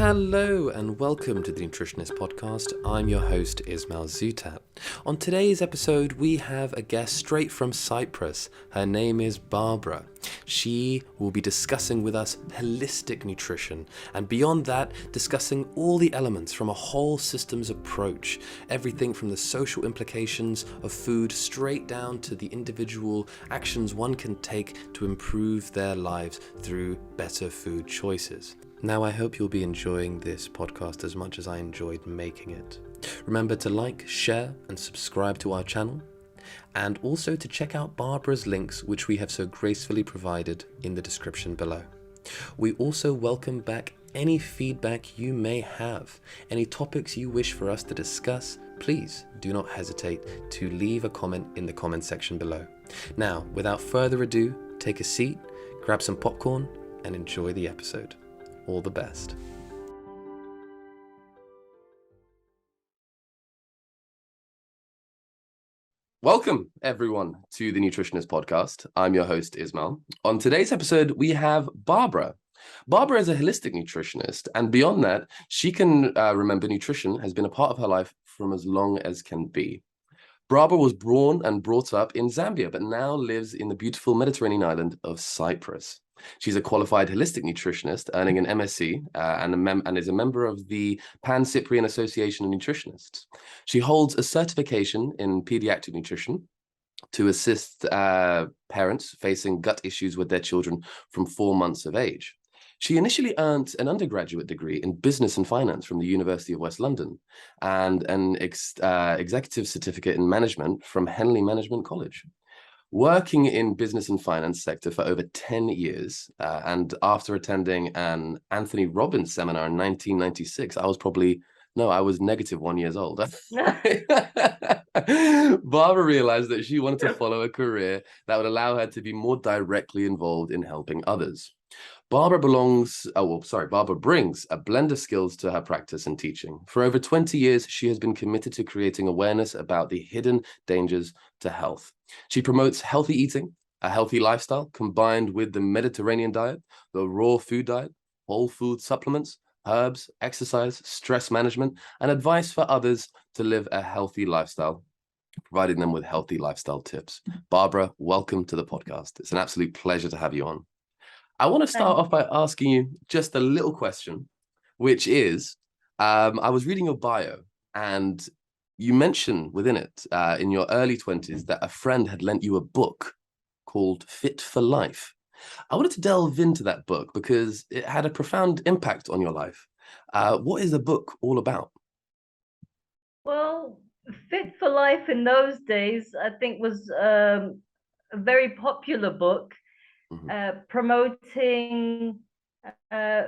Hello and welcome to the Nutritionist podcast. I'm your host Ismail Zutat. On today's episode we have a guest straight from Cyprus. Her name is Barbara. She will be discussing with us holistic nutrition and beyond that discussing all the elements from a whole systems approach. Everything from the social implications of food straight down to the individual actions one can take to improve their lives through better food choices. Now, I hope you'll be enjoying this podcast as much as I enjoyed making it. Remember to like, share, and subscribe to our channel, and also to check out Barbara's links, which we have so gracefully provided in the description below. We also welcome back any feedback you may have, any topics you wish for us to discuss. Please do not hesitate to leave a comment in the comment section below. Now, without further ado, take a seat, grab some popcorn, and enjoy the episode. All the best. Welcome, everyone, to the Nutritionist podcast. I'm your host, Ismail. On today's episode, we have Barbara. Barbara is a holistic nutritionist, and beyond that, she can remember nutrition has been a part of her life from as long as can be. Barbara was born and brought up in Zambia, but now lives in the beautiful Mediterranean island of Cyprus. She's a qualified holistic nutritionist, earning an MSc and is a member of the Pancyprian Association of Nutritionists. She holds a certification in pediatric nutrition to assist parents facing gut issues with their children from 4 months of age. She initially earned an undergraduate degree in business and finance from the University of West London and an executive certificate in management from Henley Management College. Working in business and finance sector for over 10 years, and after attending an Anthony Robbins seminar in 1996, I was -1 years old. Barbara realized that she wanted to follow a career that would allow her to be more directly involved in helping others. Barbara brings a blend of skills to her practice and teaching. For over 20 years, she has been committed to creating awareness about the hidden dangers to health. She promotes healthy eating, a healthy lifestyle combined with the Mediterranean diet, the raw food diet, whole food supplements, herbs, exercise, stress management, and advice for others to live a healthy lifestyle, providing them with healthy lifestyle tips. Barbara, welcome to the podcast. It's an absolute pleasure to have you on. I want to start off by asking you just a little question, which is, I was reading your bio and you mentioned within it, in your early 20s, that a friend had lent you a book called Fit for Life. I wanted to delve into that book because it had a profound impact on your life. What is the book all about? Well, Fit for Life in those days, I think, was a very popular book. Promoting, I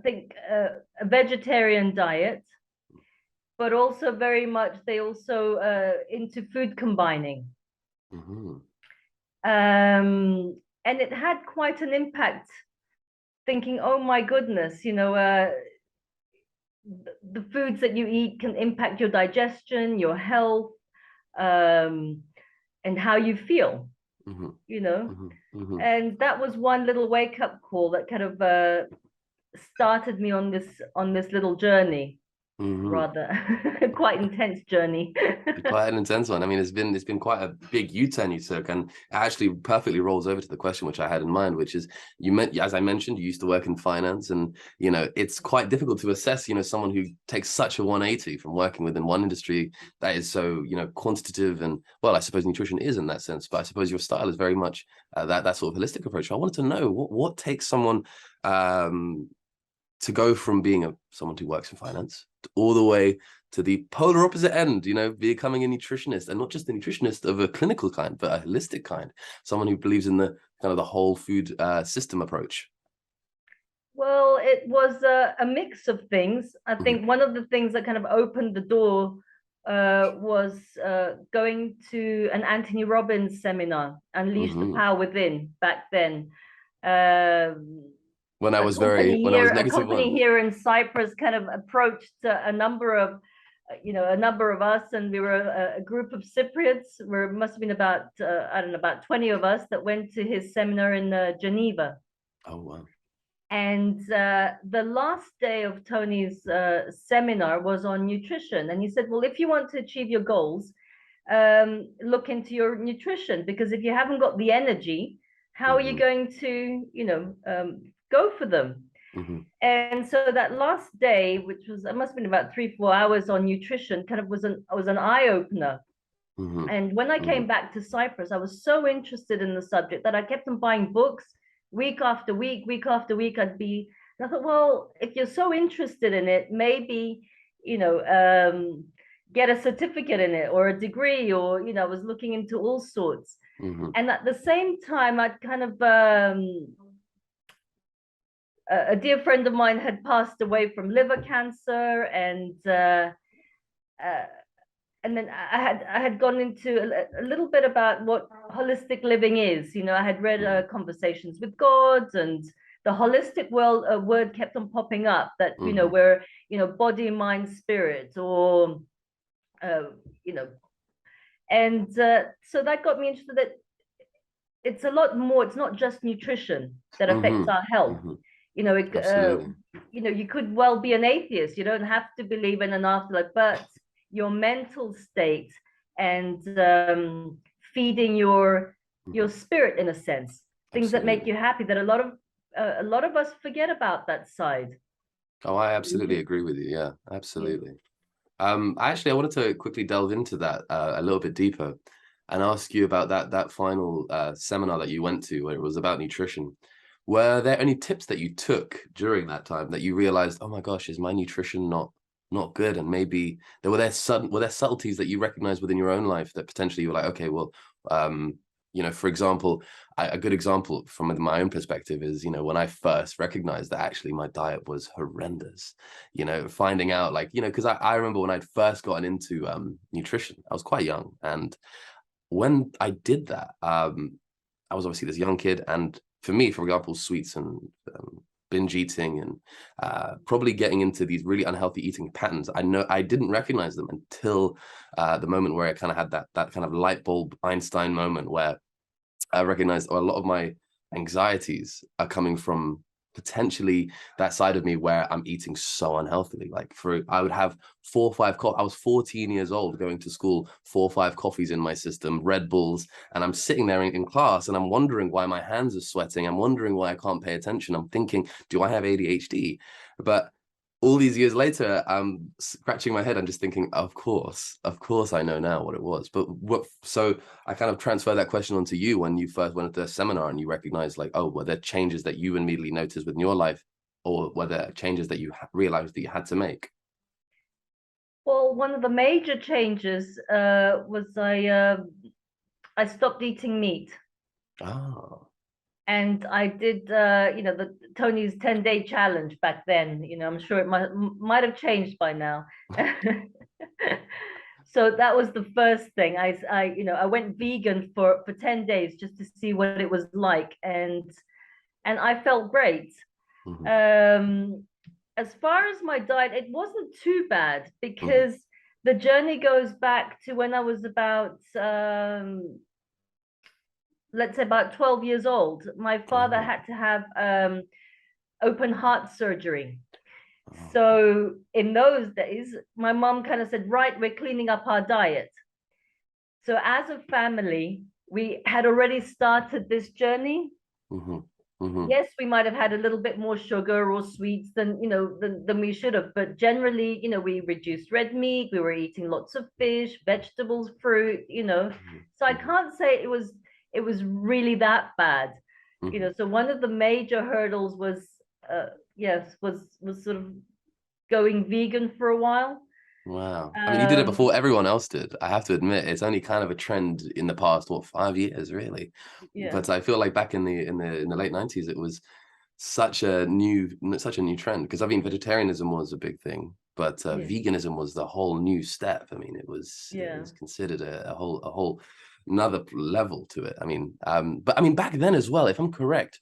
think, a vegetarian diet, but also very much, they also into food combining. And it had quite an impact, thinking, oh my goodness, the foods that you eat can impact your digestion, your health, and how you feel. And that was one little wake-up call that kind of started me on this little journey. Rather quite intense journey. Quite an intense one. I mean, it's been quite a big U-turn you took, and it actually perfectly rolls over to the question which I had in mind, which is, as I mentioned, you used to work in finance, and it's quite difficult to assess someone who takes such a 180 from working within one industry that is so quantitative, and well, I suppose nutrition is in that sense, but I suppose your style is very much that sort of holistic approach. I wanted to know what takes someone to go from being someone who works in finance all the way to the polar opposite end, becoming a nutritionist, and not just a nutritionist of a clinical kind, but a holistic kind, someone who believes in the kind of the whole food system approach. Well, it was a mix of things. I think one of the things that kind of opened the door was going to an Anthony Robbins seminar, Unleash the Power Within, back then. When I was -1. Here in Cyprus kind of approached a number of us, and we were a group of Cypriots. Must have been about about 20 of us that went to his seminar in Geneva. Oh wow! And the last day of Tony's seminar was on nutrition. And he said, well, if you want to achieve your goals, look into your nutrition, because if you haven't got the energy, how are you going to, go for them? And so that last day, which was, it must have been about 3-4 hours on nutrition, kind of was an eye opener. And when I came back to Cyprus, I was so interested in the subject that I kept on buying books week after week, week after week. And I thought, well, if you're so interested in it, maybe, get a certificate in it or a degree, or, I was looking into all sorts. And at the same time, I'd kind of, a dear friend of mine had passed away from liver cancer, and then I had gone into a little bit about what holistic living is. I had read Conversations with God, and the holistic word kept on popping up, that, we're, body, mind, spirit, or, and so that got me interested that it's a lot more. It's not just nutrition that affects our health. You could well be an atheist. You don't have to believe in an afterlife, but your mental state and feeding your spirit, in a sense, things that make you happy, that a lot of us forget about that side. Oh, I absolutely agree with you. Yeah, absolutely. Actually, I wanted to quickly delve into that a little bit deeper and ask you about that final seminar that you went to, where it was about nutrition. Were there any tips that you took during that time that you realized, oh my gosh, is my nutrition not good? And maybe were there subtleties that you recognized within your own life that potentially you were like, okay, well, for example, a good example from my own perspective is, when I first recognized that actually my diet was horrendous, finding out, like, because I remember when I'd first gotten into nutrition, I was quite young. And when I did that, I was obviously this young kid. And for me, for example, sweets and binge eating and probably getting into these really unhealthy eating patterns, I didn't recognize them until the moment where I kind of had that kind of light bulb Einstein moment, where I recognized a lot of my anxieties are coming from potentially that side of me where I'm eating so unhealthily. Like I would have 4 or 5 I was 14 years old, going to school, 4 or 5 coffees in my system, Red Bulls, and I'm sitting there in class and I'm wondering why my hands are sweating. I'm wondering why I can't pay attention. I'm thinking, do I have ADHD? But all these years later, I'm scratching my head. I'm just thinking, of course I know now what it was. So I kind of transfer that question onto you when you first went to a seminar and you recognized, like, oh, were there changes that you immediately noticed within your life, or were there changes that you realized that you had to make? Well, one of the major changes was I stopped eating meat. Oh. And I did, the Tony's 10-day challenge back then. I'm sure it might have changed by now. So that was the first thing. I went vegan for 10 days just to see what it was like, and I felt great. As far as my diet, it wasn't too bad, because the journey goes back to when I was about let's say about 12 years old. My father had to have open heart surgery. So in those days, my mom kind of said, right, we're cleaning up our diet. So as a family, we had already started this journey. Yes, we might have had a little bit more sugar or sweets than we should have, but generally, we reduced red meat, we were eating lots of fish, vegetables, fruit, so I can't say it was really that bad. So one of the major hurdles was was sort of going vegan for a while. Wow. I mean, you did it before everyone else did. I have to admit, it's only kind of a trend in the past, 5 years, really. Yeah. But I feel like back in the late 90s, it was such a new trend, because I mean, vegetarianism was a big thing, but veganism was the whole new step. I mean, it was considered a whole another level to it. I mean, but I mean, back then as well, if I'm correct,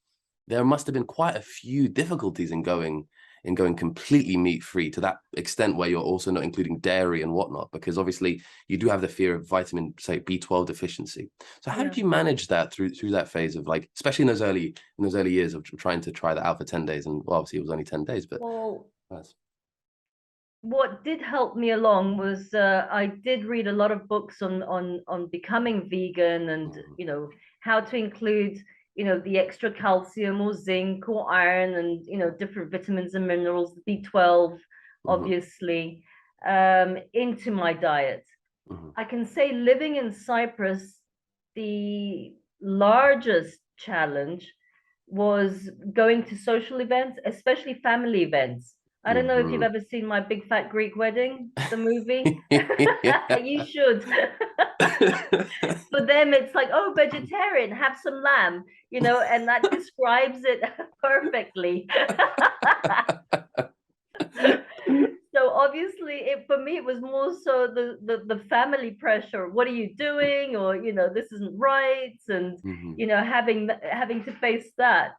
there must have been quite a few difficulties in going in going completely meat free to that extent where you're also not including dairy and whatnot, because obviously you do have the fear of vitamin, say, B12 deficiency. So how did you manage that through that phase of, like, especially in those early years of trying to try that out for 10 days? And well, obviously it was only 10 days, but what did help me along was I did read a lot of books on becoming vegan, and how to include the extra calcium or zinc or iron, and different vitamins and minerals, B12 obviously, into my diet. I can say living in Cyprus, the largest challenge was going to social events, especially family events. I don't know if you've ever seen My Big Fat Greek Wedding, the movie. You should. For them, it's like, oh, vegetarian, have some lamb, and that describes it perfectly. So obviously, for me, it was more so the family pressure. What are you doing? Or this isn't right, and having to face that.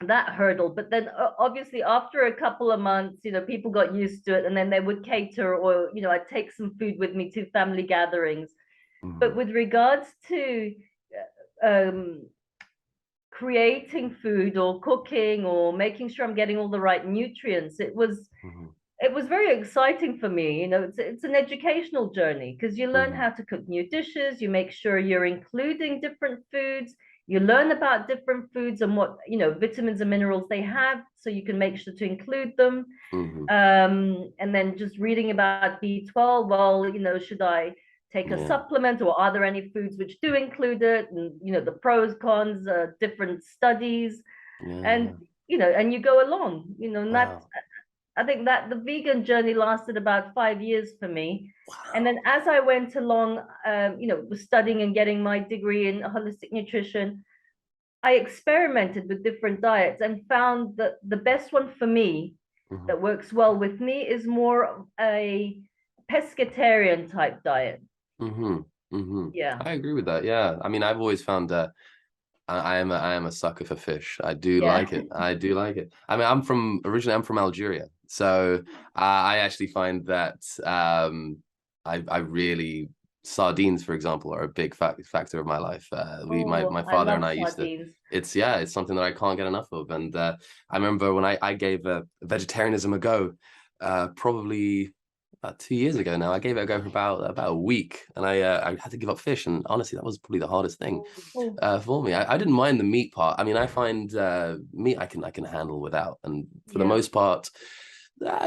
That hurdle. But then obviously after a couple of months, people got used to it, and then they would cater, or I'd take some food with me to family gatherings. But with regards to creating food or cooking or making sure I'm getting all the right nutrients, it was very exciting for me. It's an educational journey, because you learn how to cook new dishes, you make sure you're including different foods, you learn about different foods and what vitamins and minerals they have, so you can make sure to include them. And then just reading about B12, well, should I take a supplement, or are there any foods which do include it, and the pros, cons, different studies, and and you go along, and that's, I think that the vegan journey lasted about 5 years for me. And then as I went along, was studying and getting my degree in holistic nutrition, I experimented with different diets and found that the best one for me that works well with me is more a pescatarian type diet. Yeah. I agree with that. Yeah. I mean, I've always found I am a sucker for fish. I do like it. I do like it. I mean, originally I'm from Algeria, so I actually find that I really, sardines, for example, are a big factor of my life. My father and I used to. It's something that I can't get enough of. And I remember when I gave vegetarianism a go, probably about 2 years ago now. I gave it a go for about a week, and I had to give up fish, and honestly that was probably the hardest thing for me. I didn't mind the meat part. I mean, I find meat I can handle without, and for the most part,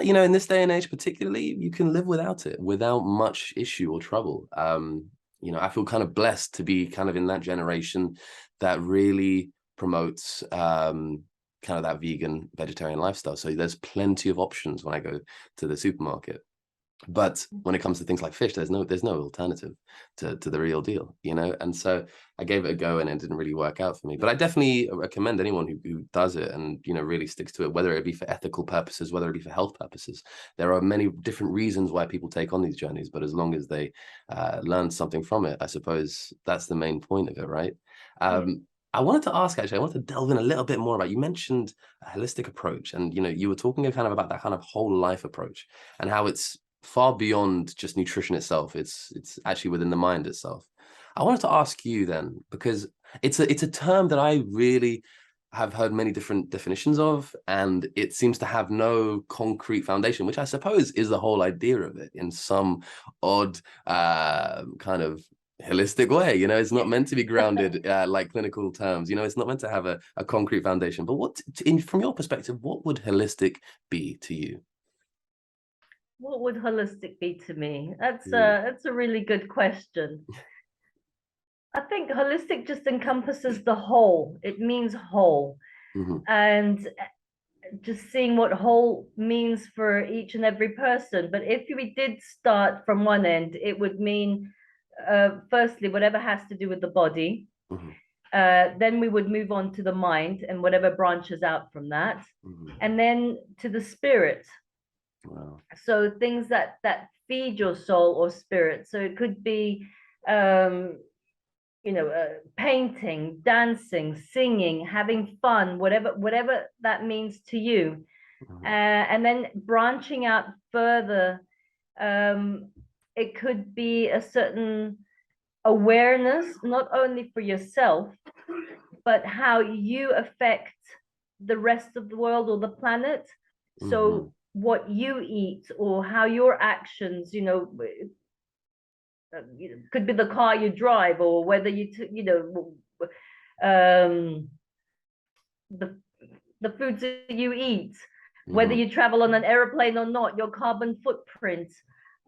in this day and age particularly, you can live without it without much issue or trouble. I feel kind of blessed to be kind of in that generation that really promotes kind of that vegan vegetarian lifestyle. So there's plenty of options when I go to the supermarket. But when it comes to things like fish, there's no alternative to the real deal, and so I gave it a go, and it didn't really work out for me. But I definitely recommend anyone who does it and really sticks to it, whether it be for ethical purposes, whether it be for health purposes. There are many different reasons why people take on these journeys, but as long as they learn something from it, I suppose that's the main point of it, right? I wanted to ask, actually, I wanted to delve in a little bit more about, you mentioned a holistic approach, and you were talking kind of about that kind of whole life approach, and how it's far beyond just nutrition itself. It's actually within the mind itself. I wanted to ask you then, because it's a term that I really have heard many different definitions of, and it seems to have no concrete foundation, which I suppose is the whole idea of it in some odd kind of holistic way. It's not meant to be grounded like clinical terms. It's not meant to have a concrete foundation. But from your perspective, what would holistic be to you? What would holistic be to me? That's a really good question. I think holistic just encompasses the whole. It means whole. And just seeing what whole means for each and every person. But if we did start from one end, it would mean, firstly, whatever has to do with the body. Then we would move on to the mind and whatever branches out from that. And then to the spirit. Wow. So things that feed your soul or spirit. So it could be painting, dancing, singing, having fun, whatever that means to you. And then branching out further, it could be a certain awareness, not only for yourself, but how you affect the rest of the world or the planet. So what you eat or how your actions, could be the car you drive, or whether um, the foods that you eat, whether you travel on an airplane or not, your carbon footprint,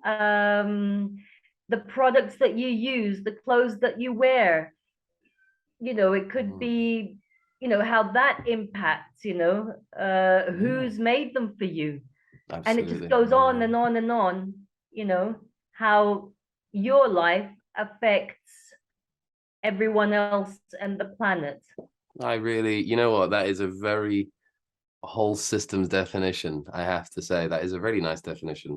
the products that you use, the clothes that you wear. It could be, how that impacts, who's made them for you. Absolutely. And it just goes on and on and on, how your life affects everyone else and the planet. I really, you know what, that is a very whole systems definition, I have to say. That is a really nice definition.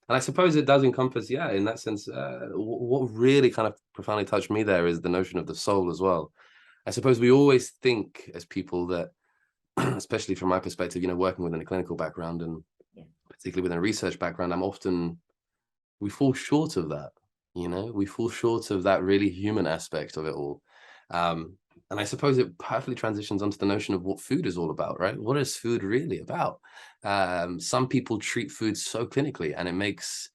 And I suppose it does encompass, yeah, in that sense, what really kind of profoundly touched me there is the notion of the soul as well. I suppose we always think as people that, especially from my perspective, working within a clinical background and particularly within a research background, we fall short of that. We fall short of that really human aspect of it all. And I suppose it perfectly transitions onto the notion of what food is all about, right? What is food really about? Some people treat food so clinically, and it makes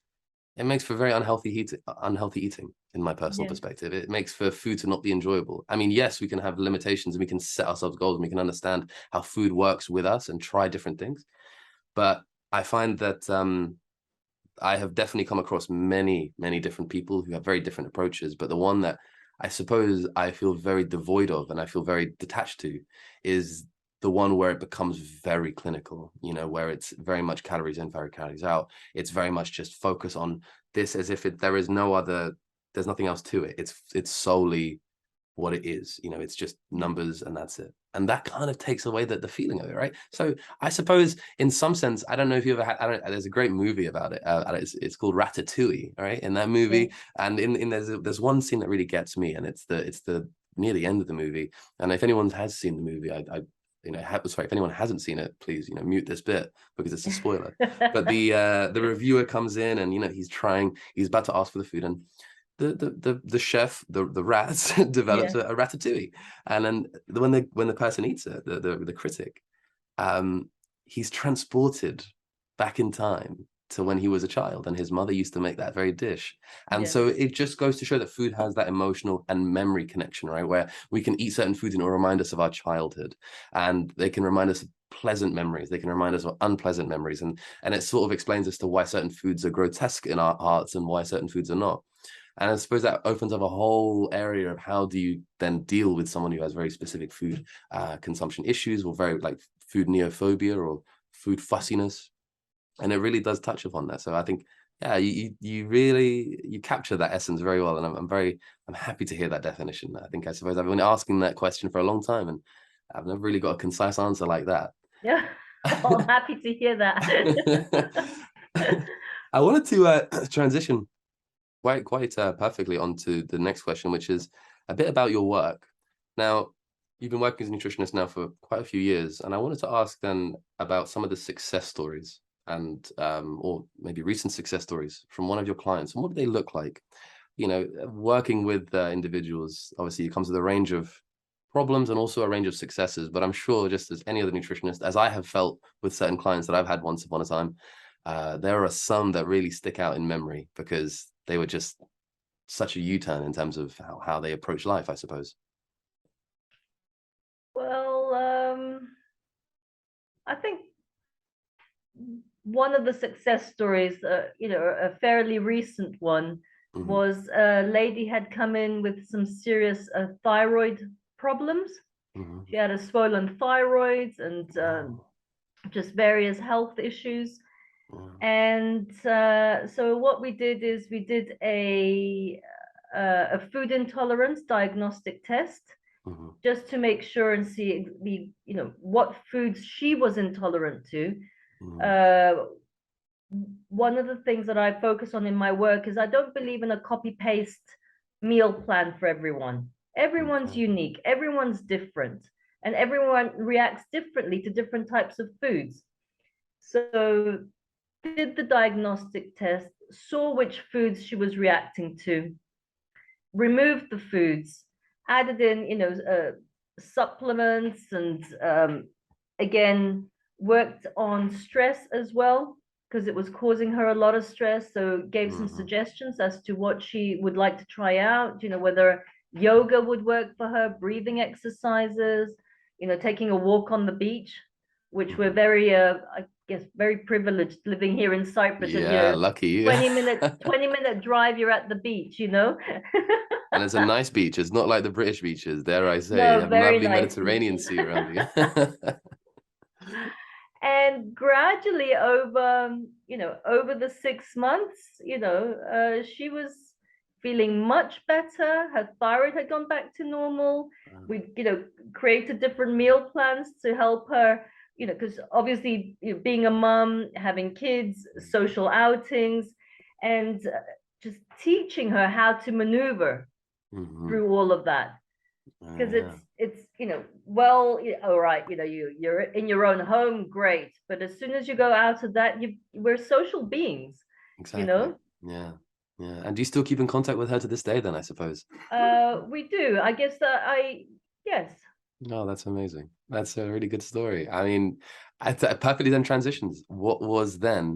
for very unhealthy eating, in my personal perspective. It makes for food to not be enjoyable. I mean, yes, we can have limitations and we can set ourselves goals and we can understand how food works with us and try different things. But I find that I have definitely come across many, many different people who have very different approaches. But the one that I suppose I feel very devoid of and I feel very detached to is the one where it becomes very clinical, where it's very much calories in, very calories out. It's very much just focus on this as if there's nothing else to it. It's solely what it is. It's just numbers and that's it. And that kind of takes away the feeling of it, right? So I suppose in some sense, I don't know if you ever had, there's a great movie about it. It's called Ratatouille, right? In that movie, and there's one scene that really gets me, and it's the near the end of the movie. And if anyone has seen the movie, if anyone hasn't seen it, please, mute this bit because it's a spoiler. But the reviewer comes in and, he's about to ask for the food, and the chef, the rats develops a ratatouille, and then when the person eats it, the critic, he's transported back in time to when he was a child and his mother used to make that very dish. And so it just goes to show that food has that emotional and memory connection, right? Where we can eat certain foods and it will remind us of our childhood, and they can remind us of pleasant memories, they can remind us of unpleasant memories, and it sort of explains as to why certain foods are grotesque in our hearts and why certain foods are not. And I suppose that opens up a whole area of how do you then deal with someone who has very specific food consumption issues, or very like food neophobia or food fussiness. And it really does touch upon that. So I think, yeah, you really capture that essence very well. And I'm happy to hear that definition. I suppose I've been asking that question for a long time and I've never really got a concise answer like that. Yeah, well, I'm happy to hear that. I wanted to transition quite perfectly onto the next question, which is a bit about your work. Now, you've been working as a nutritionist now for quite a few years, and I wanted to ask then about some of the success stories and or maybe recent success stories from one of your clients, and what do they look like? Working with individuals, obviously it comes with a range of problems and also a range of successes, but I'm sure, just as any other nutritionist, as I have felt with certain clients that I've had once upon a time, there are some that really stick out in memory because they were just such a U-turn in terms of how they approach life, I suppose. Well, I think one of the success stories, a fairly recent one, was a lady had come in with some serious thyroid problems. She had a swollen thyroid and just various health issues. And so what we did is we did a food intolerance diagnostic test just to make sure and see what foods she was intolerant to. One of the things that I focus on in my work is I don't believe in a copy paste meal plan for everyone. Everyone's Okay. unique, everyone's different, and everyone reacts differently to different types of foods. So did the diagnostic test, saw which foods she was reacting to, removed the foods, added in, supplements, and again, worked on stress as well, because it was causing her a lot of stress. So gave some Hmm. suggestions as to what she would like to try out, whether yoga would work for her, breathing exercises, taking a walk on the beach, which we're Hmm. very, I guess, very privileged living here in Cyprus. And, Yeah, lucky you. 20-minute drive, you're at the beach. And it's a nice beach. It's not like the British beaches, dare I say. You No, have very lovely nice Mediterranean beaches. Sea around you. And gradually over the 6 months, she was feeling much better. Her thyroid had gone back to normal. We, created different meal plans to help her, because obviously, being a mom, having kids, social outings, and just teaching her how to maneuver Hmm. through all of that. Because Yeah, it's well, all right, you're in your own home, great, but as soon as you go out of that, we're social beings. you exactly. know Yeah, yeah. And do you still keep in contact with her to this day then, I suppose? we do, I guess, that I yes. No, that's amazing. That's a really good story. I mean, it perfectly then transitions. What was then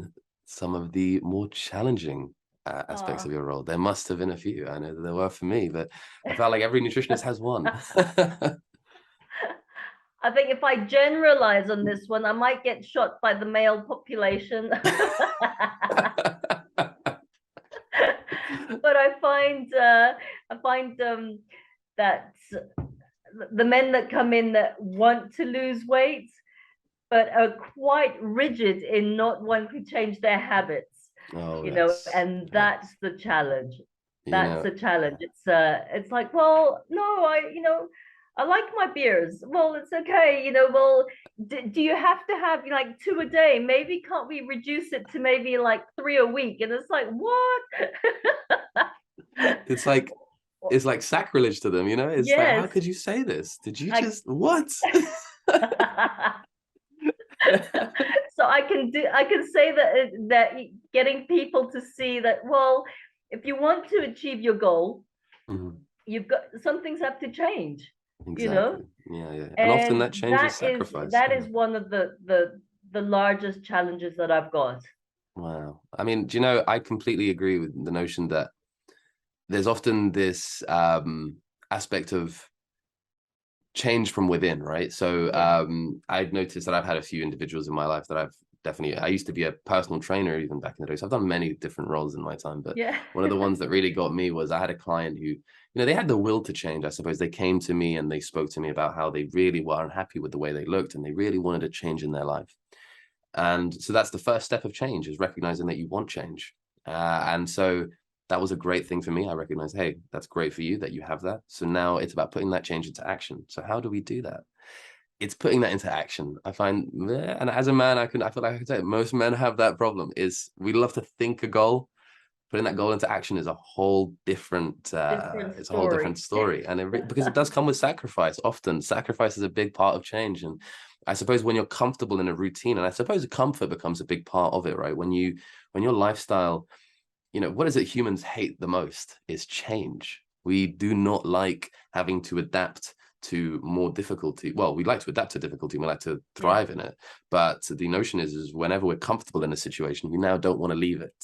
some of the more challenging aspects uh, of your role? There must have been a few. I know that there were for me, but I felt like every nutritionist has one. I think if I generalize on this one, I might get shot by the male population. But I find that the men that come in that want to lose weight but are quite rigid in not wanting to change their habits, Oh, yes. and Yeah. that's the challenge. You That's know, the challenge. It's like, well, no, I like my beers. Well, it's okay, well, do you have to have like two a day? Maybe can't we reduce it to maybe like three a week? And it's like, what? it's like it's like sacrilege to them, you know? It's like, how Yes. could you say this? Did you I just what? So I can say that getting people to see that, well, if you want to achieve your goal, Mhm. you've got, some things have to change, you know Exactly. Yeah, yeah. And often and that changes that is sacrifice. that Yeah. is one of the largest challenges that I've got. Wow. I mean, do you know, I completely agree with the notion that there's often this aspect of change from within, right? So Yeah, I've noticed that I've had a few individuals in my life that I used to be a personal trainer even back in the day. So I've done many different roles in my time, but yeah. one of the ones that really got me was I had a client who, they had the will to change, I suppose. They came to me and they spoke to me about how they really were unhappy with the way they looked and they really wanted a change in their life. And so that's the first step of change, is recognizing that you want change. And so that was a great thing for me. I recognized, hey, that's great for you that you have that. So now it's about putting that change into action. So how do we do that? It's putting that into action. I find, and as a man, I feel like I can say it, most men have that problem, is we love to think a goal. Putting that goal into action is a whole different Different it's a whole different story. story. And because it does come with sacrifice. Often sacrifice is a big part of change. And I suppose when you're comfortable in a routine, and I suppose comfort becomes a big part of it, right? When your lifestyle, what is it humans hate the most is change. We do not like having to adapt to more difficulty. Well, we like to adapt to difficulty, we like to Yeah, thrive in it. But the notion is whenever we're comfortable in a situation, we now don't want to leave it.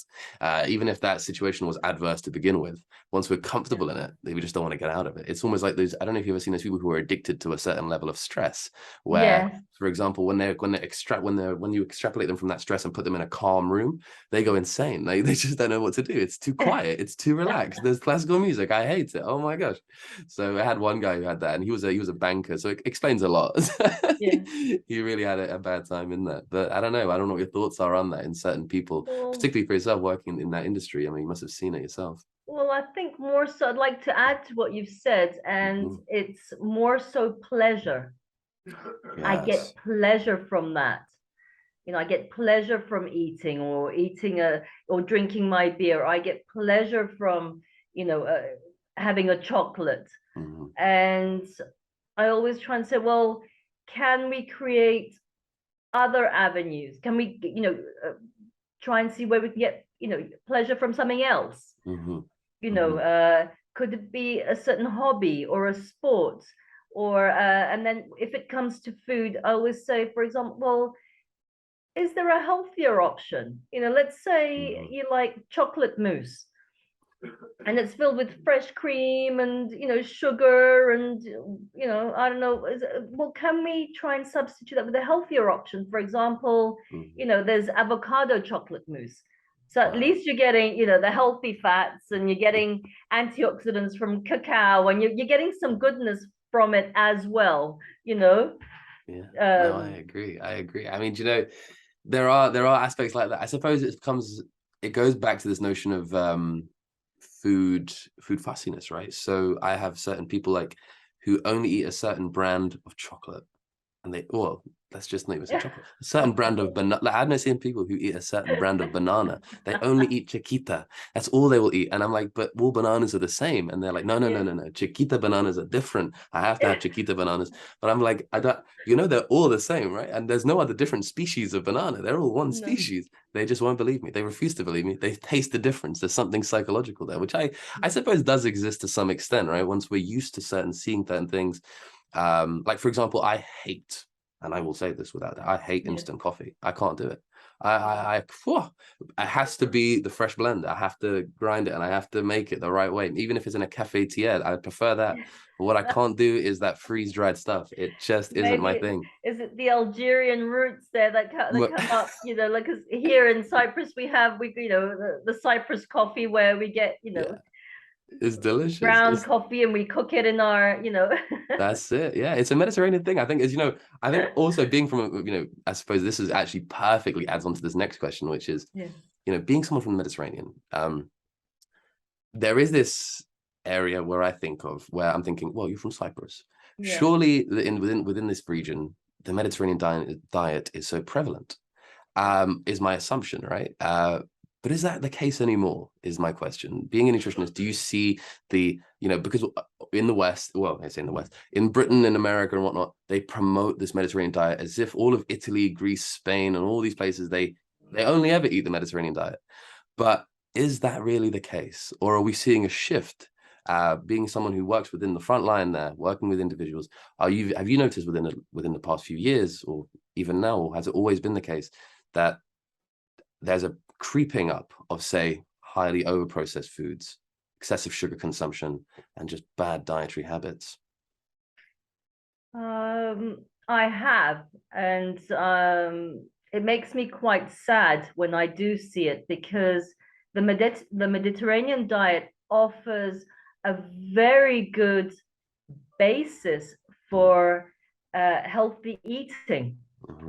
Even if that situation was adverse to begin with, once we're yeah, comfortable in it, we just don't want to get out of it. It's almost like those, I don't know if you've ever seen those people who are addicted to a certain level of stress, where, yeah. for example, when you extrapolate them from that stress and put them in a calm room, they go insane. They just don't know what to do. It's too quiet. It's too relaxed. There's classical music. I hate it. Oh my gosh. So I had one guy who had that, and he was a banker. So it explains a lot. Yeah. He really had a bad time in that. But I don't know. I don't know what your thoughts are on that in certain people, Well, particularly for yourself working in that industry. I mean, you must have seen it yourself. well, I think more so, I'd like to add to what you've said, and Mhm. it's more so pleasure. I Yes. get pleasure from that. I get pleasure from eating, or or drinking my beer. I get pleasure from, having a chocolate. And I always try and say, well, can we create other avenues? Can we, try and see where we can get, pleasure from something else? Could it be a certain hobby or a sport? Or and then if it comes to food, I always say, for example, well, is there a healthier option? Let's say you like chocolate mousse and it's filled with fresh cream and sugar and I don't know. Well, can we try and substitute that with a healthier option? For example, there's avocado chocolate mousse. So at least you're getting, the healthy fats, and you're getting antioxidants from cacao, and you're getting some goodness from it as well, Yeah, no, I agree. I mean, there are aspects like that. I suppose it goes back to this notion of food fussiness, right? So I have certain people who only eat a certain brand of chocolate, and let's just not even say chocolate. A certain brand of banana. I've never seen people who eat a certain brand of banana. They only eat chiquita. That's all they will eat. And I'm like, but all bananas are the same. And they're like, no. Chiquita bananas are different. I have to have chiquita bananas. But I'm like, I don't. They're all the same, right? And there's no other different species of banana. They're all one species. They just won't believe me. They refuse to believe me. They taste the difference. There's something psychological there, which I suppose does exist to some extent, right? Once we're used to seeing certain things. Like, for example, I hate, and I will say this without doubt, I hate instant coffee. I can't do it. It has to be the fresh blend. I have to grind it, and I have to make it the right way. Even if it's in a cafetiere, I prefer that. But what I can't do is that freeze-dried stuff. It just isn't my thing. Is it the Algerian roots there that come up? Like here in Cyprus, we the Cyprus coffee where we get it's delicious. Ground coffee, and we cook it in our, That's it. Yeah, it's a Mediterranean thing. I think I think also being from I suppose this is actually perfectly adds on to this next question, which is, being someone from the Mediterranean, there is this area where I'm thinking, well, you're from Cyprus. Surely within this region, the Mediterranean diet is so prevalent, is my assumption, right? But is that the case anymore, is my question. Being a nutritionist, do you see because in the West, I say in the West, in Britain and America and whatnot, they promote this Mediterranean diet as if all of Italy, Greece, Spain, and all these places, they only ever eat the Mediterranean diet. But is that really the case? Or are we seeing a shift? Being someone who works within the front line there, working with individuals, have you noticed within the past few years, or even now, or has it always been the case that there's a creeping up of, say, highly over-processed foods, excessive sugar consumption, and just bad dietary habits? I have, and it makes me quite sad when I do see it, because the Mediterranean diet offers a very good basis for healthy eating,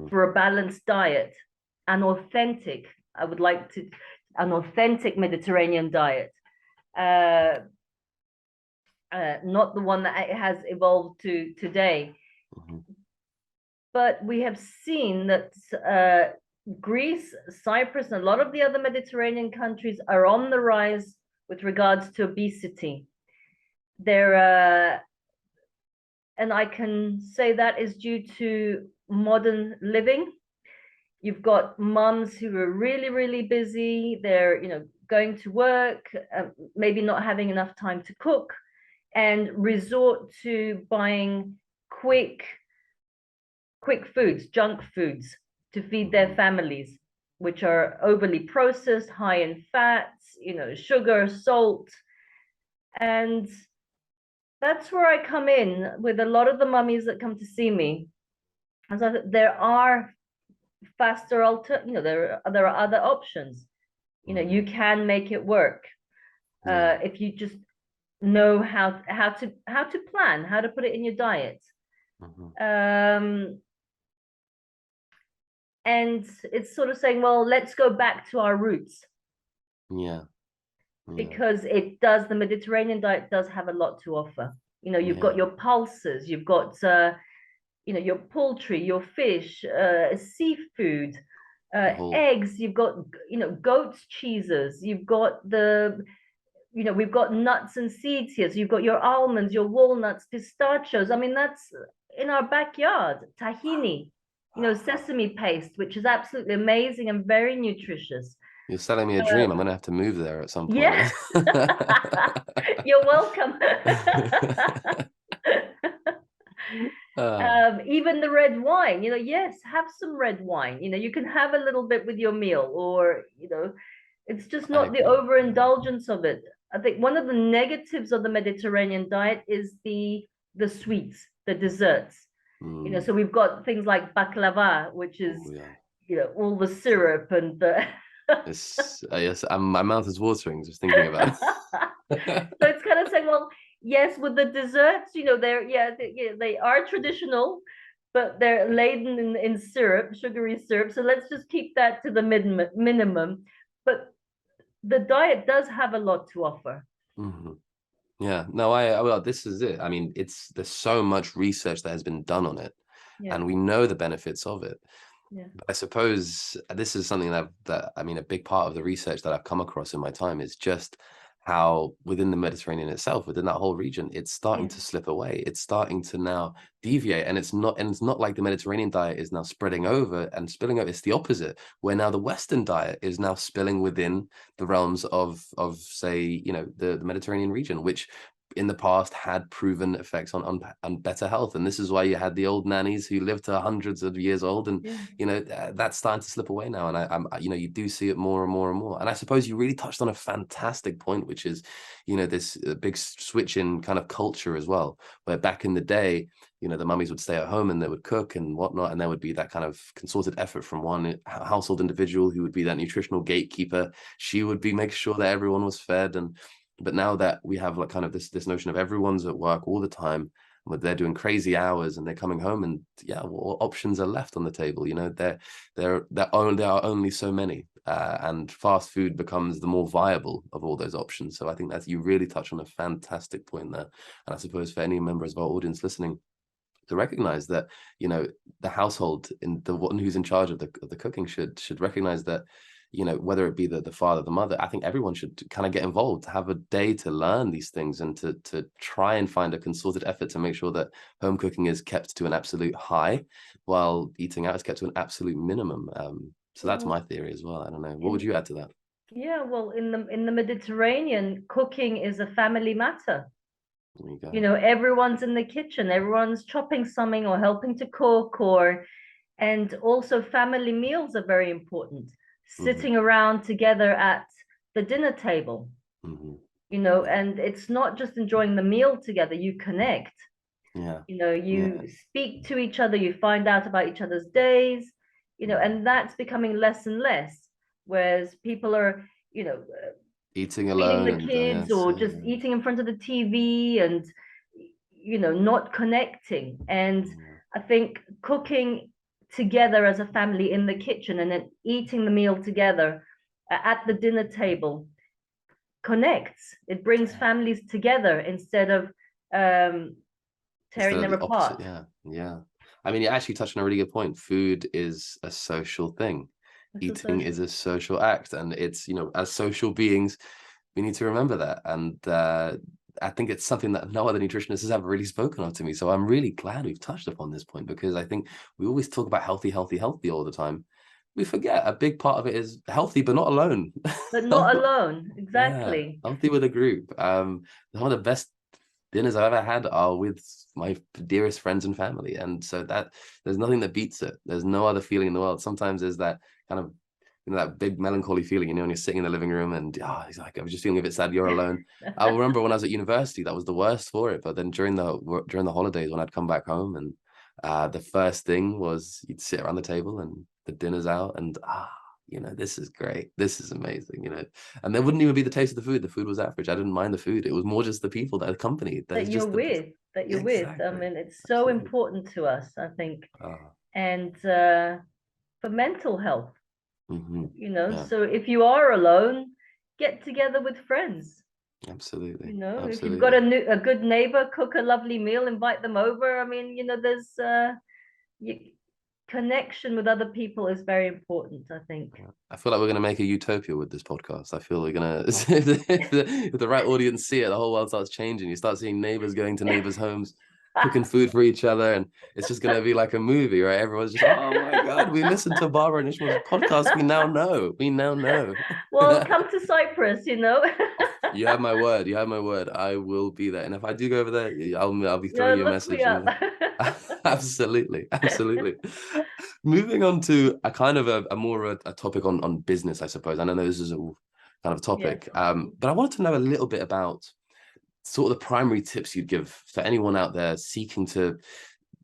for a balanced diet, an authentic Mediterranean diet, not the one that it has evolved to today. But we have seen that Greece, Cyprus, and a lot of the other Mediterranean countries are on the rise with regards to obesity. And I can say that is due to modern living. You've got mums who are really, really busy. They're, going to work, maybe not having enough time to cook, and resort to buying quick foods, junk foods, to feed their families, which are overly processed, high in fats, sugar, salt. And that's where I come in with a lot of the mummies that come to see me. As there are faster there are other options. You can make it work if you just know how to plan, how to put it in your diet. And it's sort of saying, well, let's go back to our roots. Because the Mediterranean diet does have a lot to offer. You've got your pulses, you've got your poultry, your fish, seafood, eggs, you've got goats, cheeses, you've got the you know, we've got nuts and seeds here. So you've got your almonds, your walnuts, pistachios. I mean, that's in our backyard. Tahini, you know, sesame paste, which is absolutely amazing and very nutritious. You're selling me a dream. I'm gonna have to move there at some point. Yeah, you're welcome. Ah, Even the red wine, you know, yes, have some red wine. You know, you can have a little bit with your meal, or, you know, it's just I not the agree. overindulgence of it. I think one of the negatives of the Mediterranean diet is the sweets, the desserts. You know, Mm. so we've got things like baklava, which Oh is, yeah. you know, all the syrup and the It's yes. My mouth is watering just thinking about it. so it's kind of saying, well, yes, with the desserts, you know, they're yeah, they are traditional, but they're laden in syrup, sugary syrup. So let's just keep that to the minimum. But the diet does have a lot to offer. Mhm. Yeah, no, well, this is it. I mean, there's so much research that has been done on it, Yeah, and we know the benefits of it. yeah, But I suppose this is something that I mean, a big part of the research that I've come across in my time is just how within the Mediterranean itself, within that whole region, it's starting yeah, to slip away. It's starting to now deviate, and it's not like the Mediterranean diet is now spreading over and spilling over. It's the opposite, where now the Western diet is now spilling within the realms of say, you know, the Mediterranean region, which in the past had proven effects on better health. And this is why you had the old nannies who lived to hundreds of years old, and yeah. you know, that's starting to slip away now. And you know, you do see it more and more and more. And I suppose you really touched on a fantastic point, which is, you know, this big switch in kind of culture as well, where back in the day, you know, the mummies would stay at home and they would cook and whatnot, and there would be that kind of concerted effort from one household individual who would be that nutritional gatekeeper. She would be making sure that everyone was fed. And but now that we have like kind of this notion of everyone's at work all the time, but they're doing crazy hours and they're coming home, and yeah, what options are left on the table? You know, there are only so many, and fast food becomes the more viable of all those options. So I think that you really touch on a fantastic point there. And I suppose for any members of our audience listening, to recognize that, you know, the household in the one who's in charge of the cooking should recognize that, you know, whether it be the father, the mother, I think everyone should kind of get involved, have a day to learn these things, and to try and find a concerted effort to make sure that home cooking is kept to an absolute high, while eating out is kept to an absolute minimum. So that's Well, my theory as well. I don't know. What would in you add to that? yeah, well, in the Mediterranean, cooking is a family matter. There you You go. know, everyone's in the kitchen, everyone's chopping something or helping to cook, or and also family meals are very important. Hmm. Sitting around together at the dinner table, Hmm. you know, Yeah. and it's not just enjoying the meal together, you connect, Yeah. you know, Yeah. you speak to each other, you find out about each other's days, you know, Mm. and that's becoming less and less. Whereas people are, you know, Eating feeding alone the and kids yes, or yeah, just eating in front of the TV and, you know, not connecting. And yeah. I think cooking together as a family in the kitchen and then eating the meal together at the dinner table connects. It brings Yeah. families together instead of um, Instead tearing of them the opposite, apart. yeah, yeah. I mean, you actually touched on a really good point. Food is a social thing. It's a Eating social. is a social act, and it's, you know, as social beings, we need to remember that. And I think it's something that no other nutritionist has ever really spoken of to me. So I'm really glad we've touched upon this point, because I think we always talk about healthy, healthy, healthy all the time. We forget a big part of it is healthy, but not alone. But not Healthy, alone. yeah, Exactly. healthy with a group. Some of the best dinners I've ever had are with my dearest friends and family, and so that there's nothing that beats it. There's no other feeling in the world. Sometimes there's that kind of, you know, that big melancholy feeling, you know, when you're sitting in the living room and he's like, I was just feeling a bit sad. You're alone. I remember when I was at university, that was the worst for it. But then during the holidays, when I'd come back home, and the first thing was you'd sit around the table and the dinner's out, and you know, this is great. This is amazing, you know. And there wouldn't even be the taste of the food. The food was average. I didn't mind the food. It was more just the people that accompanied. There's that you're just the best. with, that Yeah, you're with. I exactly. mean, it's so Absolutely. important to us, I think. Ah, And for mental health, you know, yeah, so if you are alone, get together with friends. You absolutely. know, if you've got Absolutely. a good neighbor, cook a lovely meal, invite them over. I mean, you know, there's you connection with other people is very important, I think. I feel like we're going to make a utopia with this podcast. I feel we're going to, if the right audience see it, the whole world starts changing. You start seeing neighbors going to neighbors' homes, cooking food for each other, and it's just going to be like a movie, right? Everyone's just, oh my God, we listened to Barbara and Ishmael's podcast. We now know. We now know. Well, come to Cyprus, you know. You have my word. You have my word. I will be there. And if I do go over there, I'll be throwing you a Look message. me up. Absolutely, absolutely. Moving on to a kind of a more a topic on business, I suppose. I know this is a kind of topic, but I wanted to know a little bit about sort of the primary tips you'd give for anyone out there seeking to,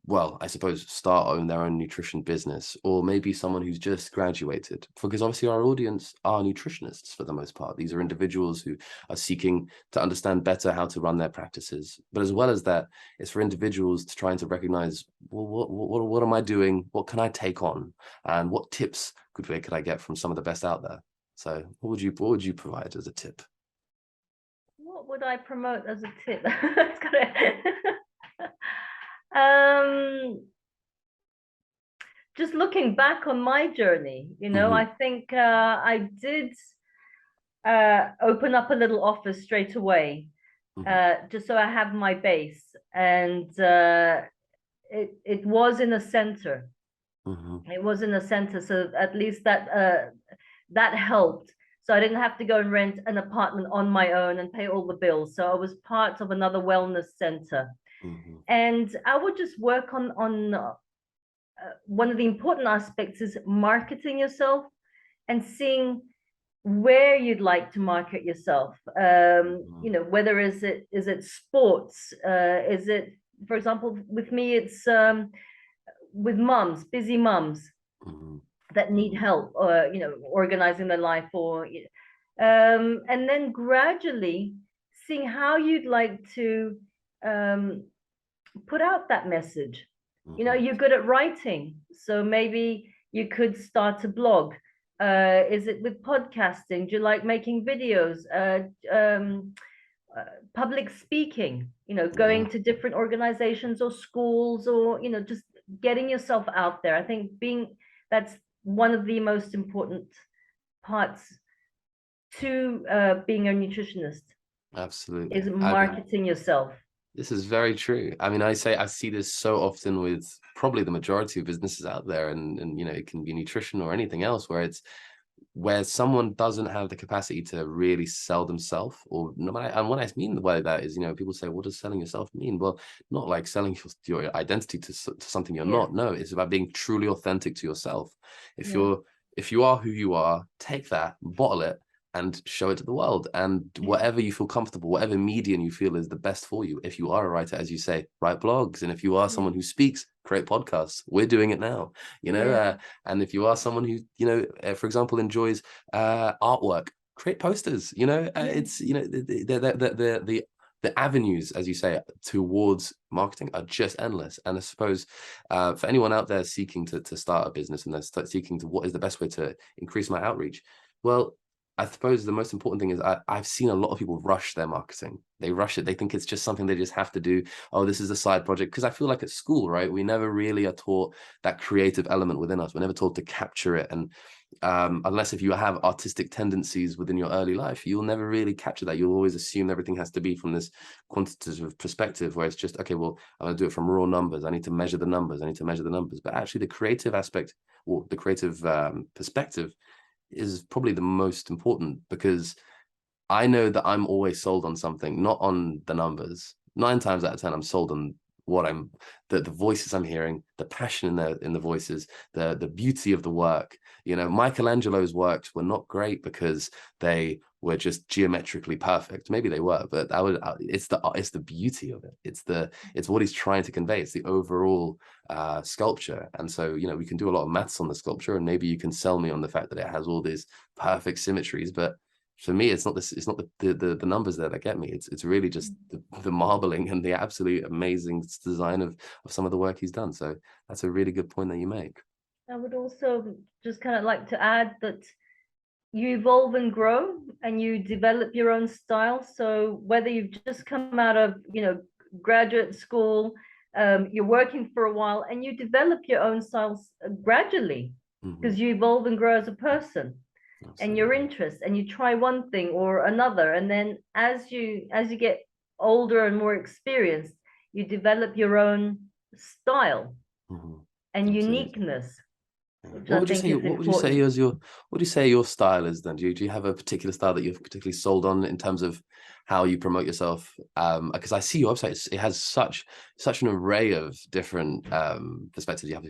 well, I suppose, own their own nutrition business, or maybe someone who's just graduated, because obviously our audience are nutritionists for the most part. These are individuals who are seeking to understand better how to run their practices. But as well as that, it's for individuals to trying to recognize, well, what am I doing? What can I take on? And what tips could I get from some of the best out there? So what would you provide as a tip? What would I promote as a tip? It's just looking back on my journey, you know, I think I did open up a little office straight away, just so I have my base, and it was in a center. It was in a center, so at least that helped. So I didn't have to go and rent an apartment on my own and pay all the bills. So I was part of another wellness center. And I would just work on one of the important aspects is marketing yourself and seeing where you'd like to market yourself. You know, whether is it sports? Is it, for example, with me, it's with mums, busy mums that need help, or you know, organizing their life, or and then gradually seeing how you'd like to put out that message. You know, you're good at writing, so maybe you could start a blog. Is it with podcasting? Do you like making videos? Public speaking, you know, going to different organizations or schools, or, you know, just getting yourself out there. I think that's one of the most important parts to being a nutritionist. Absolutely. Is marketing yourself. This is very true. I mean, I see this so often with probably the majority of businesses out there, and you know, it can be nutrition or anything else, where someone doesn't have the capacity to really sell themselves, or no matter. And what I mean by that is, you know, people say, what does selling yourself mean? Well, not like selling your identity to something you're not. No, it's about being truly authentic to yourself. If you are who you are, take that, bottle it, and show it to the world. And whatever you feel comfortable, whatever medium you feel is the best for you. If you are a writer, as you say, write blogs. And if you are someone who speaks, create podcasts. We're doing it now, you know. And if you are someone who, you know, for example, enjoys artwork, create posters. You know, it's, you know, the avenues, as you say, towards marketing are just endless. And I suppose for anyone out there seeking to start a business, and they're seeking to what is the best way to increase my outreach, well, I suppose the most important thing is I've seen a lot of people rush their marketing. They rush it. They think it's just something they just have to do. Oh, this is a side project. Because I feel like at school, right, we never really are taught that creative element within us. We're never taught to capture it. And unless if you have artistic tendencies within your early life, you'll never really capture that. You'll always assume everything has to be from this quantitative perspective, where it's just, okay, well, I'm going to do it from raw numbers. I need to measure the numbers. I need to measure the numbers. But actually the creative aspect, or the creative perspective, is probably the most important, because I know that I'm always sold on something, not on the numbers. 9 times out of 10, I'm sold on what the voices I'm hearing, the passion in the voices, the beauty of the work. You know, Michelangelo's works were not great because they were just geometrically perfect. Maybe they were, but it's the beauty of it. It's what he's trying to convey. It's the overall sculpture. And so, you know, we can do a lot of maths on the sculpture, and maybe you can sell me on the fact that it has all these perfect symmetries, but for me, it's not the numbers there that get me. It's really just the marbling and the absolute amazing design of some of the work he's done. So that's a really good point that you make. I would also just kind of like to add that you evolve and grow, and you develop your own style. So whether you've just come out of, you know, graduate school, you're working for a while and you develop your own styles gradually, because you evolve and grow as a person. Absolutely. And your interests, and you try one thing or another, and then as you get older and more experienced, you develop your own style and uniqueness. What would you say? What would you say is your? What do you say your style is then? Do you have a particular style that you're particularly sold on in terms of how you promote yourself? Because I see your website; it has such an array of different perspectives. You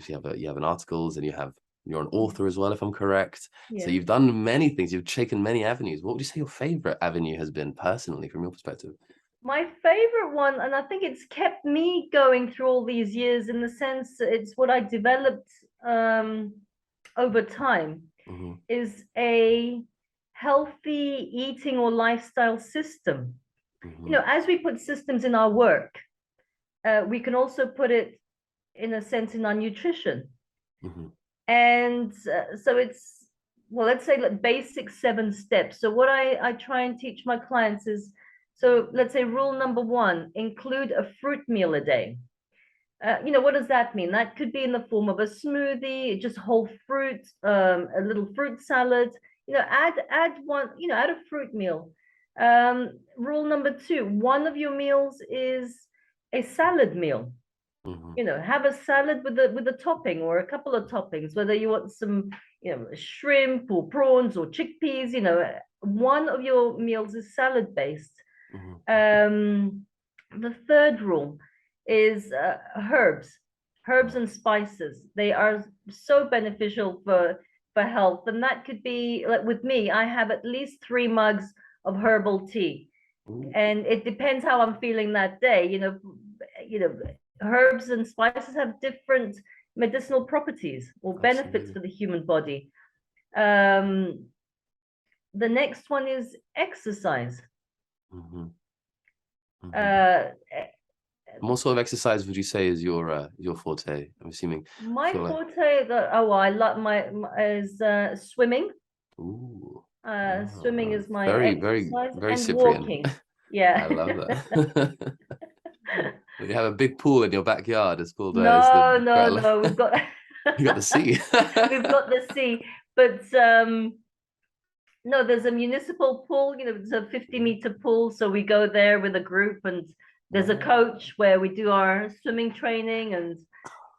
have an articles, and you're an author as well, if I'm correct. Yeah. So you've done many things. You've taken many avenues. What would you say your favorite avenue has been personally, from your perspective? My favorite one, and I think it's kept me going through all these years, in the sense that it's what I developed over time, is a healthy eating or lifestyle system. You know, as we put systems in our work, we can also put it, in a sense, in our nutrition. And so it's, well, let's say like basic 7 steps. So what I try and teach my clients is, so let's say rule number 1, include a fruit meal a day. You know, what does that mean? That could be in the form of a smoothie, just whole fruit, a little fruit salad. You know, add one, you know, add a fruit meal. Rule number 2, one of your meals is a salad meal. You know, have a salad with a topping or a couple of toppings, whether you want some, you know, shrimp or prawns or chickpeas. You know, one of your meals is salad based. The third rule is herbs and spices. They are so beneficial for health, and that could be, like with me, I have at least 3 mugs of herbal tea. And it depends how I'm feeling that day. You know, herbs and spices have different medicinal properties or benefits for the human body. The next one is exercise. What sort of exercise would you say is your forte? I'm assuming. My forte, I love is swimming. Ooh. Swimming is my exercise, very and Cyprian. walking. Yeah. I love that. You have a big pool in your backyard. It's called no. We've got you got the sea. We've got the sea, but no, there's a municipal pool. You know, it's a 50-meter pool, so we go there with a group, and there's a coach where we do our swimming training, and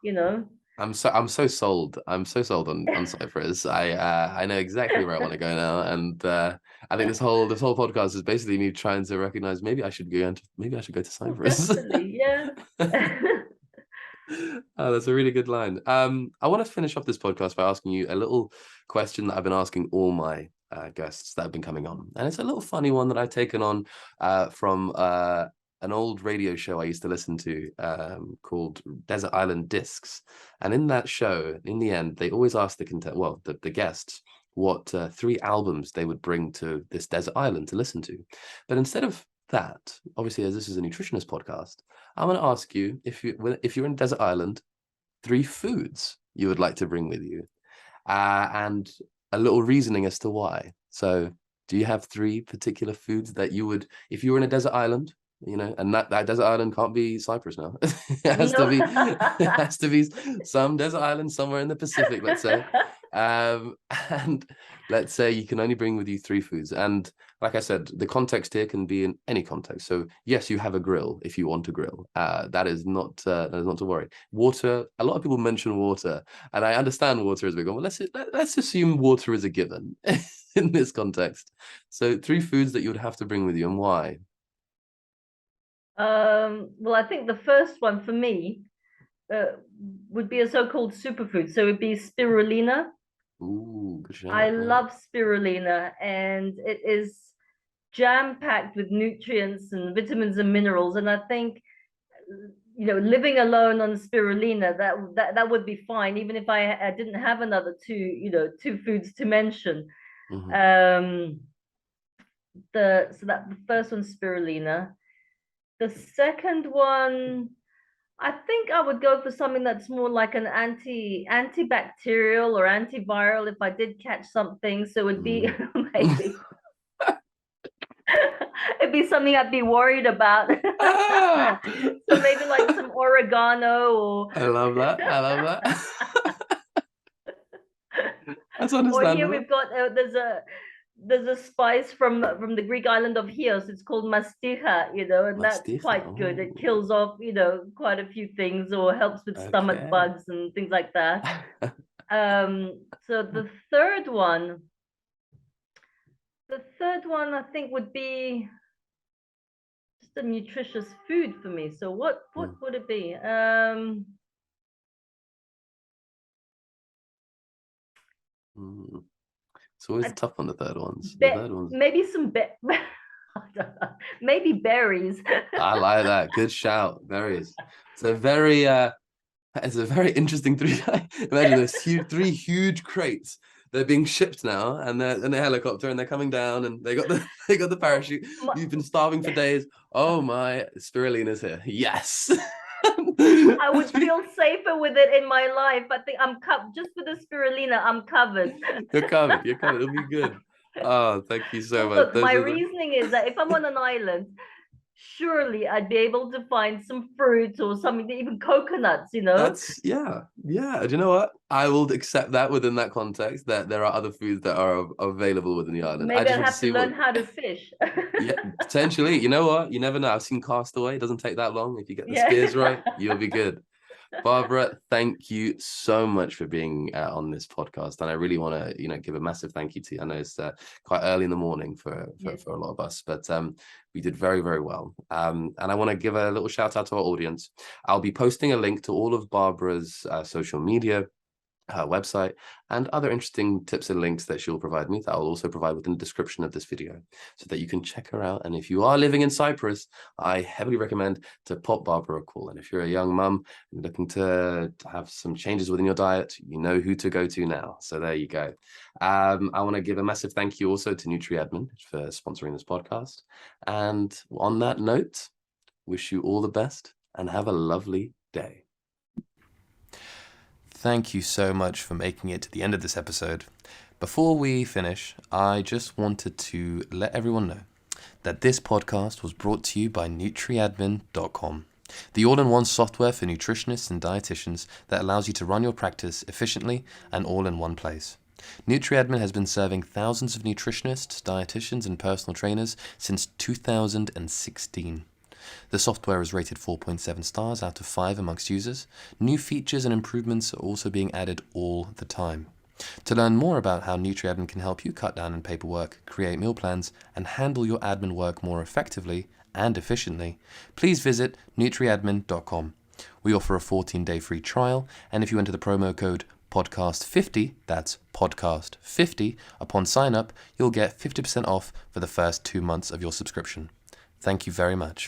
you know. I'm so sold. I'm so sold on Cyprus. I know exactly where I want to go now, and I think this whole podcast is basically me trying to recognize maybe I should go to Cyprus. Definitely, yeah. Oh, that's a really good line. I want to finish off this podcast by asking you a little question that I've been asking all my guests that have been coming on, and it's a little funny one that I've taken on from an old radio show I used to listen to called Desert Island Discs. And in that show, in the end, they always ask the guests what 3 albums they would bring to this desert island to listen to. But instead of that, obviously, as this is a nutritionist podcast, I'm going to ask you, if you're in desert island, 3 foods you would like to bring with you, and a little reasoning as to why. So do you have 3 particular foods that you would, if you were in a desert island, you know, and that desert island can't be Cyprus now. It has to be some desert island somewhere in the Pacific, let's say. And let's say you can only bring with you 3 foods. And like I said, the context here can be in any context. So yes, you have a grill if you want to grill. That is not to worry. Water. A lot of people mention water, and I understand water is big. Well, let's assume water is a given in this context. So 3 foods that you would have to bring with you, and why? Well, I think the first one for me would be a so-called superfood. So it would be spirulina. Ooh, good job. I love spirulina, and it is jam-packed with nutrients and vitamins and minerals. And I think, you know, living alone on spirulina, that would be fine, even if I didn't have another 2 foods to mention. So that the first one's spirulina. The second one, I think I would go for something that's more like an antibacterial or antiviral if I did catch something. So it would be maybe It'd be something I'd be worried about. Ah! So maybe like some oregano or I love that. I love that. That's or here understandable. we've got there's a spice from the Greek island of Chios. It's called masticha, and that's Masticha. quite good. It kills off, quite a few things or helps with stomach Okay. bugs and things like that. So the third one I think would be just a nutritious food for me. So what would it be? It's always a tough one, the third ones. The third ones. Maybe maybe berries. I like that. Good shout. Berries. It's a very interesting three. Imagine there's three huge crates. They're being shipped now, and they're in the helicopter, and they're coming down, and they got the parachute. You've been starving for days. Oh my, spirulina's here. Yes. I would feel safer with it in my life. I think I'm covered. Just for the spirulina, I'm covered. You're covered. It'll be good. Oh, thank you so much. Look, my reasoning is that if I'm on an island, surely I'd be able to find some fruits or something, even coconuts, That's yeah. Do you know what? I will accept that within that context, that there are other foods that are available within the island. I Maybe just I'd want to have to see learn how to fish. Yeah, potentially. You know what? You never know. I've seen Castaway. It doesn't take that long. If you get the Yeah. spears right, you'll be good. Barbara, thank you so much for being on this podcast, and I really want to, give a massive thank you to you. I know it's quite early in the morning for a lot of us, but we did very, very well. And I want to give a little shout out to our audience. I'll be posting a link to all of Barbara's social media, her website, and other interesting tips and links that she'll provide me that I'll also provide within the description of this video so that you can check her out. And if you are living in Cyprus, I heavily recommend to pop Barbara a call. And if you're a young mum and looking to have some changes within your diet, you know who to go to now. So there you go. I want to give a massive thank you also to NutriAdmin for sponsoring this podcast. And on that note, wish you all the best and have a lovely day. Thank you so much for making it to the end of this episode. Before we finish, I just wanted to let everyone know that this podcast was brought to you by NutriAdmin.com, the all-in-one software for nutritionists and dietitians that allows you to run your practice efficiently and all in one place. NutriAdmin has been serving thousands of nutritionists, dietitians, and personal trainers since 2016. The software is rated 4.7 stars out of 5 amongst users. New features and improvements are also being added all the time. To learn more about how NutriAdmin can help you cut down on paperwork, create meal plans, and handle your admin work more effectively and efficiently, please visit NutriAdmin.com. We offer a 14-day free trial, and if you enter the promo code podcast50, that's podcast50, upon sign up, you'll get 50% off for the first 2 months of your subscription. Thank you very much.